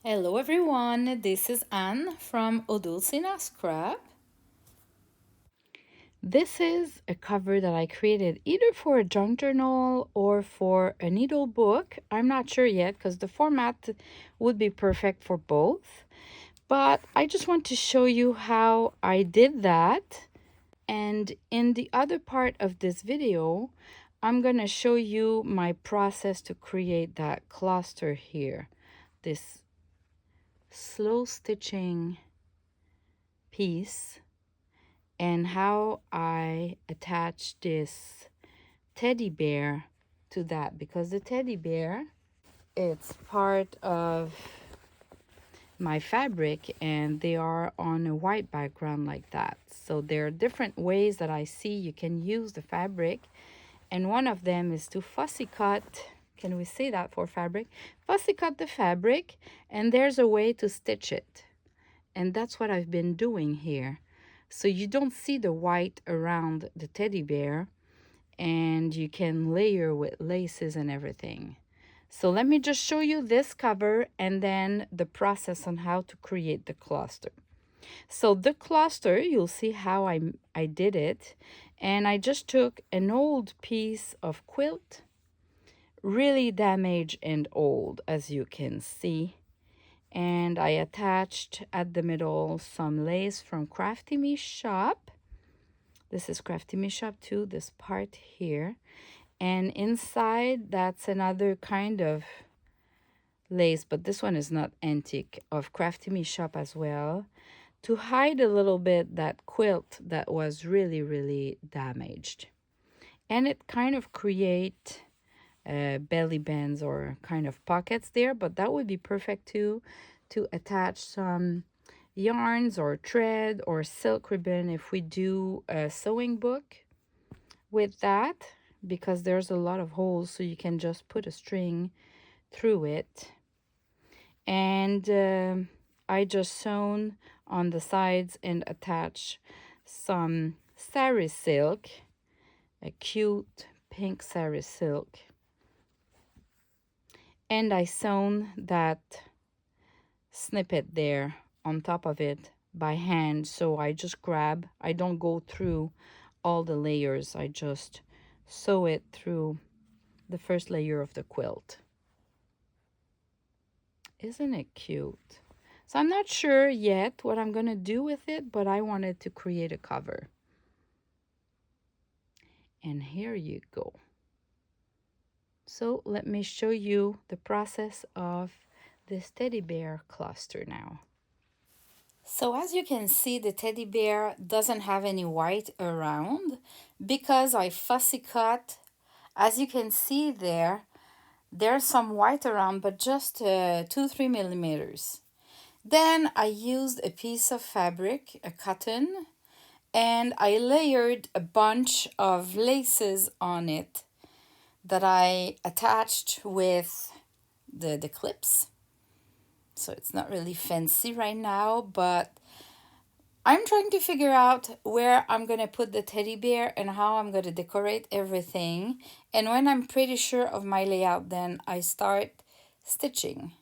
Hello everyone, this is Anne from Odulcina Scrap. This is a cover that I created either for a junk journal or for a needle book. I'm not sure yet because the format would be perfect for both. But I just want to show you how I did that. And in the other part of this video, I'm going to show you my process to create that cluster here. This slow stitching piece and how I attach this teddy bear to that, because the teddy bear, it's part of my fabric and they are on a white background like that. So there are different ways that I see you can use the fabric, and one of them is to fussy cut. Can we say that for fabric? Fussy cut the fabric, and there's a way to stitch it. And that's what I've been doing here. So you don't see the white around the teddy bear, and you can layer with laces and everything. So let me just show you this cover and then the process on how to create the cluster. So the cluster, you'll see how I did it. And I just took an old piece of quilt, really damaged and old, as you can see. And I attached at the middle some lace from Crafty Me Shop. This is Crafty Me Shop too, this part here. And inside, that's another kind of lace, but this one is not antique, of Crafty Me Shop as well, to hide a little bit that quilt that was really, really damaged. And it kind of create belly bands or kind of pockets there, but that would be perfect too, to attach some yarns or thread or silk ribbon if we do a sewing book with that, because there's a lot of holes, so you can just put a string through it. And I just sewn on the sides and attach some sari silk, a cute pink sari silk. And I sewn that snippet there on top of it by hand. So I just grab, I don't go through all the layers, I just sew it through the first layer of the quilt. Isn't it cute? So I'm not sure yet what I'm going to do with it, but I wanted to create a cover. And here you go. So let me show you the process of this teddy bear cluster now. So as you can see, the teddy bear doesn't have any white around because I fussy cut. As you can see there, there's some white around, but just 2-3 millimeters. Then I used a piece of fabric, a cotton, and I layered a bunch of laces on it that I attached with the clips. So it's not really fancy right now, but I'm trying to figure out where I'm going to put the teddy bear and how I'm going to decorate everything. And when I'm pretty sure of my layout, then I start stitching.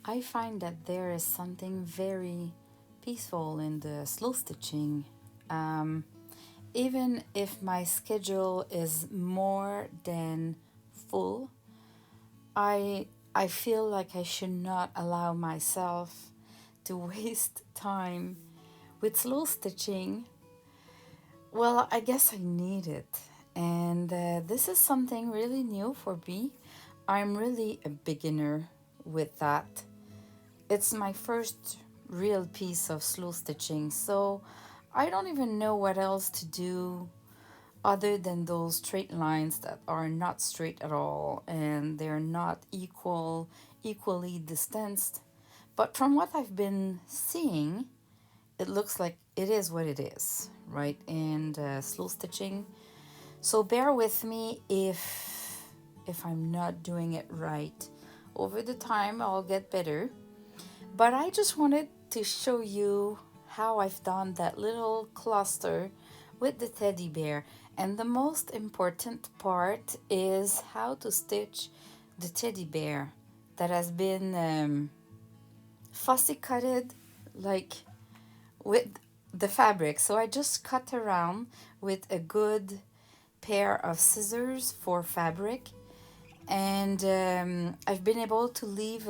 I find that there is something very peaceful in the slow stitching. Even if my schedule is more than full, I feel like I should not allow myself to waste time with slow stitching. Well, I guess I need it. And this is something really new for me. I'm really a beginner with that. It's my first real piece of slow stitching, so I don't even know what else to do other than those straight lines that are not straight at all and they're not equally distanced. But from what I've been seeing, it looks like it is what it is, right? And slow stitching. So bear with me if I'm not doing it right. Over the time, I'll get better. But I just wanted to show you how I've done that little cluster with the teddy bear. And the most important part is how to stitch the teddy bear that has been fussy cutted, like with the fabric. So I just cut around with a good pair of scissors for fabric, and I've been able to leave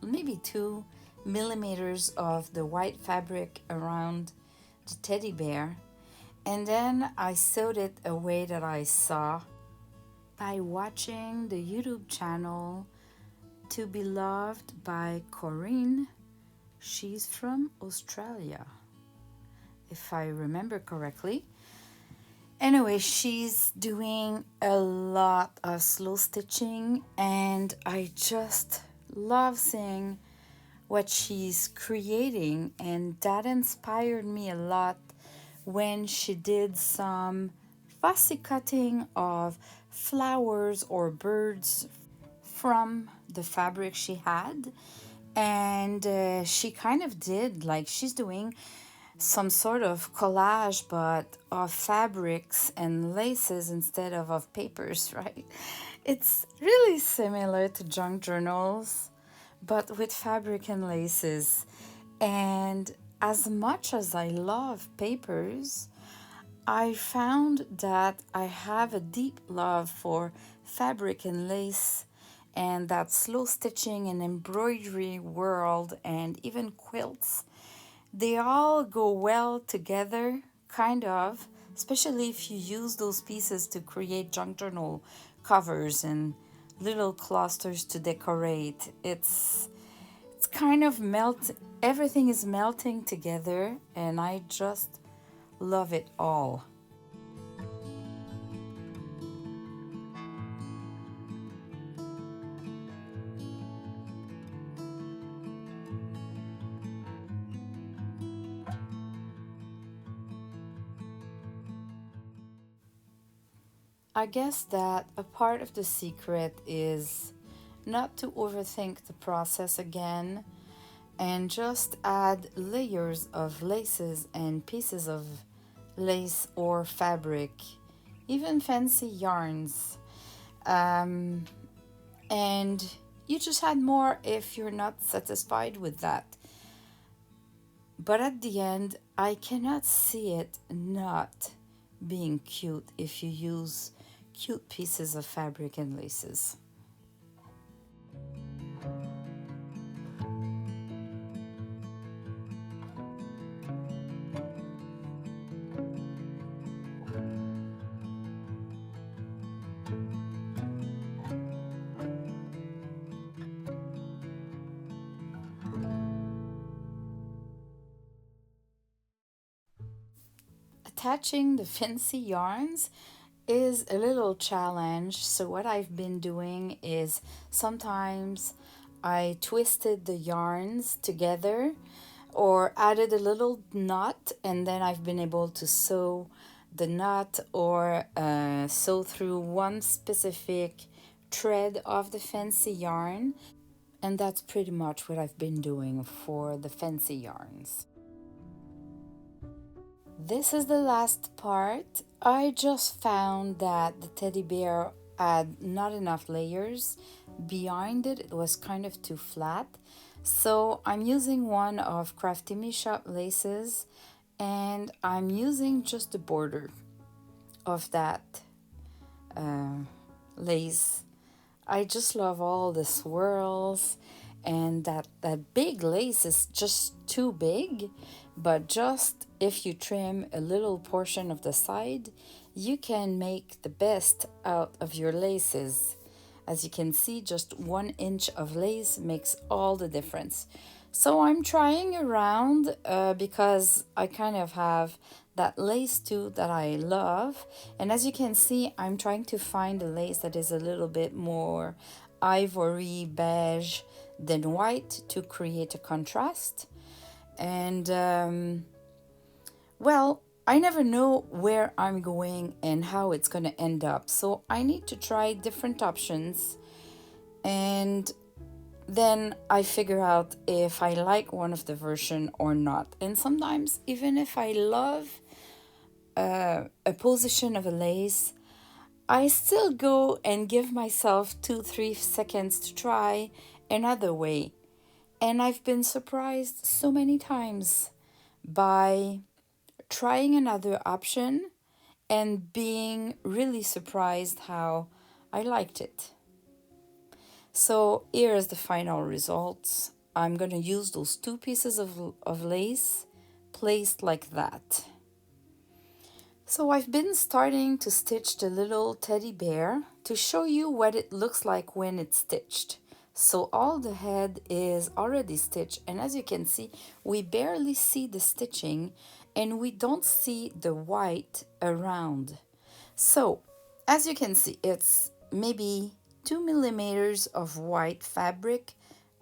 maybe 2 millimeters of the white fabric around the teddy bear, and then I sewed it a way that I saw by watching the YouTube channel To Be Loved by Corinne. She's from Australia, if I remember correctly. Anyway, she's doing a lot of slow stitching, and I just love seeing what she's creating, and that inspired me a lot when she did some fussy cutting of flowers or birds from the fabric she had. And she kind of did, like, she's doing some sort of collage, but of fabrics and laces instead of papers, right? It's really similar to junk journals, but with fabric and laces. And as much as I love papers, I found that I have a deep love for fabric and lace, and that slow stitching and embroidery world, and even quilts. They all go well together, kind of, especially if you use those pieces to create junk journal covers and little clusters to decorate. It's kind of everything is melting together, and I just love it all. I guess that a part of the secret is not to overthink the process again, and just add layers of laces and pieces of lace or fabric, even fancy yarns. Um, and you just add more if you're not satisfied with that. But at the end, I cannot see it not being cute if you use cute pieces of fabric and laces. Attaching the fancy yarns is a little challenge. So what I've been doing is sometimes I twisted the yarns together or added a little knot, and then I've been able to sew the knot or sew through one specific thread of the fancy yarn. And that's pretty much what I've been doing for the fancy yarns. This is the last part. I just found that the teddy bear had not enough layers. Behind it, it was kind of too flat. So I'm using one of Crafty Me Shop laces, and I'm using just the border of that uh, lace. I just love all the swirls, and that big lace is just too big, but just if you trim a little portion of the side, you can make the best out of your laces. As you can see, just 1 inch of lace makes all the difference. So I'm trying around because I kind of have that lace too that I love. And as you can see, I'm trying to find a lace that is a little bit more ivory beige than white to create a contrast. And well, I never know where I'm going and how it's going to end up. So I need to try different options. And then I figure out if I like one of the version or not. And sometimes, even if I love a position of a lace, I still go and give myself 2-3 seconds to try another way. And I've been surprised so many times by trying another option and being really surprised how I liked it. So here is the final results. I'm going to use those 2 pieces of lace placed like that. So I've been starting to stitch the little teddy bear to show you what it looks like when it's stitched. So all the head is already stitched, and as you can see, we barely see the stitching and we don't see the white around. So as you can see, it's maybe 2 millimeters of white fabric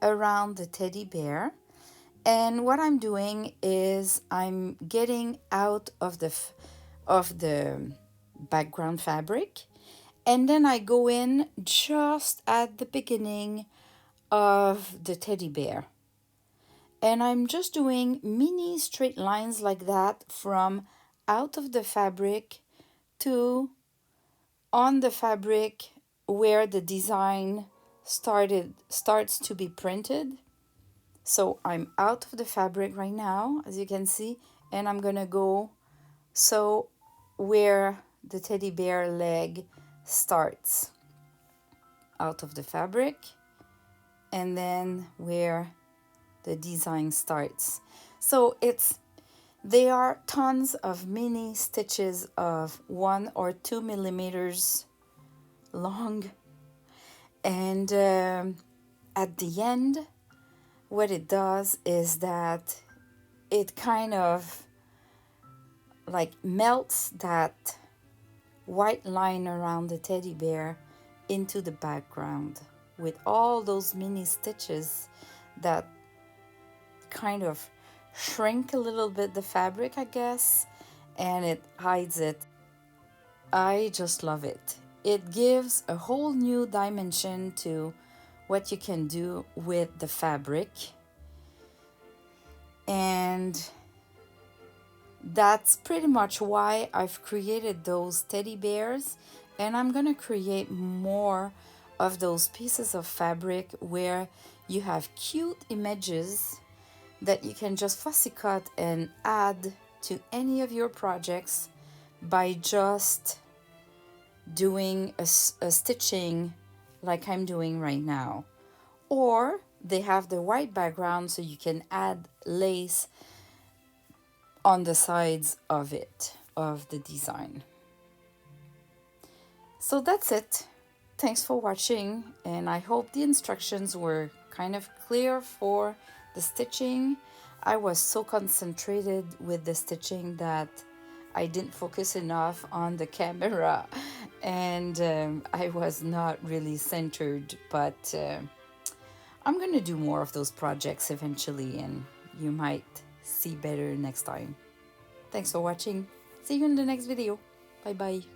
around the teddy bear. And what I'm doing is I'm getting out of the background fabric, and then I go in just at the beginning of the teddy bear. And I'm just doing mini straight lines like that from out of the fabric to on the fabric where the design starts to be printed. So I'm out of the fabric right now, as you can see, and I'm gonna go so where the teddy bear leg starts, out of the fabric, and then where the design starts. So there are tons of mini stitches of 1 or 2 millimeters long, and at the end what it does is that it kind of like melts that white line around the teddy bear into the background with all those mini stitches that kind of shrink a little bit the fabric, I guess, and it hides it. I just love it. It gives a whole new dimension to what you can do with the fabric. And that's pretty much why I've created those teddy bears, and I'm gonna create more of those pieces of fabric where you have cute images that you can just fussy cut and add to any of your projects by just doing a stitching like I'm doing right now. Or they have the white background so you can add lace on the sides of it, of the design. So that's it. Thanks for watching, and I hope the instructions were kind of clear for the stitching. I was so concentrated with the stitching that I didn't focus enough on the camera, and I was not really centered, but I'm gonna do more of those projects eventually, and you might see better next time. Thanks for watching. See you in the next video. Bye bye.